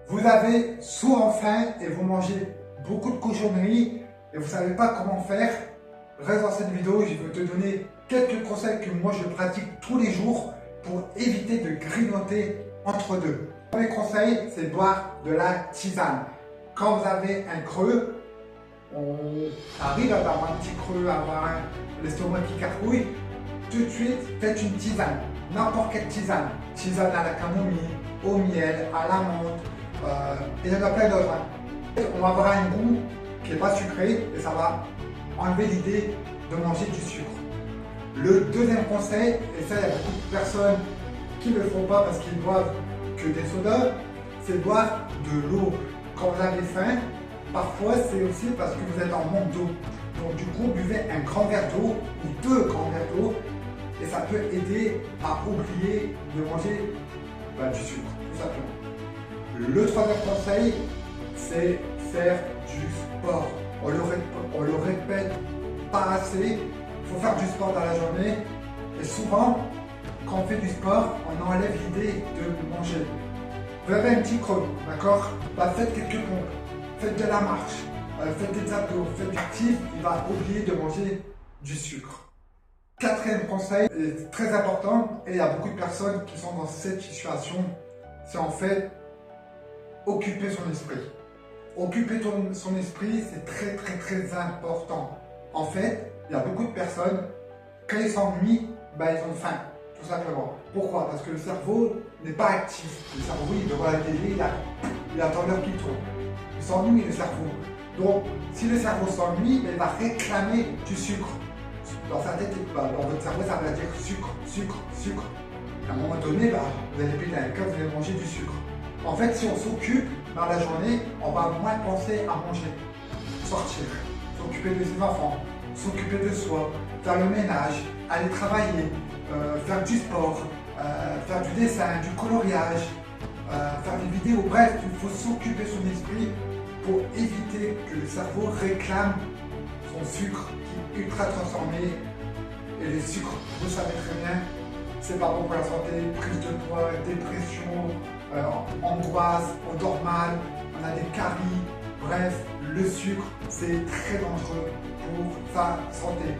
Vous avez souvent faim et vous mangez beaucoup de cochonneries et vous ne savez pas comment faire. Reste dans cette vidéo, je vais te donner quelques conseils que moi je pratique tous les jours pour éviter de grignoter entre deux. Le premier conseil, c'est boire de la tisane. Quand vous avez un creux, on arrive à avoir un petit creux, à avoir l'estomac qui carcouille, tout de suite faites une tisane, n'importe quelle tisane. Tisane à la camomille, au miel, à la menthe, et il y en a plein d'autres. On va avoir un goût qui n'est pas sucré et ça va enlever l'idée de manger du sucre. Le deuxième conseil, et ça il y a beaucoup de personnes qui ne le font pas parce qu'ils boivent que des sodas, c'est boire de l'eau. Quand vous avez faim, parfois c'est aussi parce que vous êtes en manque d'eau. Donc du coup, buvez un grand verre d'eau ou 2 grands verres d'eau et ça peut aider à oublier de manger du sucre, tout simplement. Le troisième conseil, c'est faire du sport. On le répète pas assez, il faut faire du sport dans la journée et souvent, quand on fait du sport, on enlève l'idée de manger. Vous avez un petit creux, d'accord? Faites quelques pompes, faites de la marche, faites des abdos, faites du actif, il va oublier de manger du sucre. Quatrième conseil est très important et il y a beaucoup de personnes qui sont dans cette situation, c'est en fait occuper son esprit. Occuper son esprit, c'est très important. En fait, il y a beaucoup de personnes, quand ils s'ennuient, ils ont faim, tout simplement. Pourquoi? Parce que le cerveau n'est pas actif. Le cerveau, il devant la télé, il attend l'heure qui tourne. Il s'ennuie le cerveau. Donc, si le cerveau s'ennuie, il va réclamer du sucre. Dans sa tête, dans votre cerveau, ça va dire sucre, sucre, sucre. À un moment donné, vous allez péter un câble, vous allez manger du sucre. En fait, si on s'occupe dans la journée, on va moins penser à manger. Sortir, s'occuper de ses enfants, s'occuper de soi, faire le ménage, aller travailler, faire du sport, faire du dessin, du coloriage, faire des vidéos. Bref, il faut s'occuper de son esprit pour éviter que le cerveau réclame son sucre qui est ultra transformé. Et les sucres, vous savez très bien, c'est pas bon pour la santé, prise de poids, dépression, angoisse, on dort mal, on a des caries. Bref, le sucre, c'est très dangereux pour sa santé.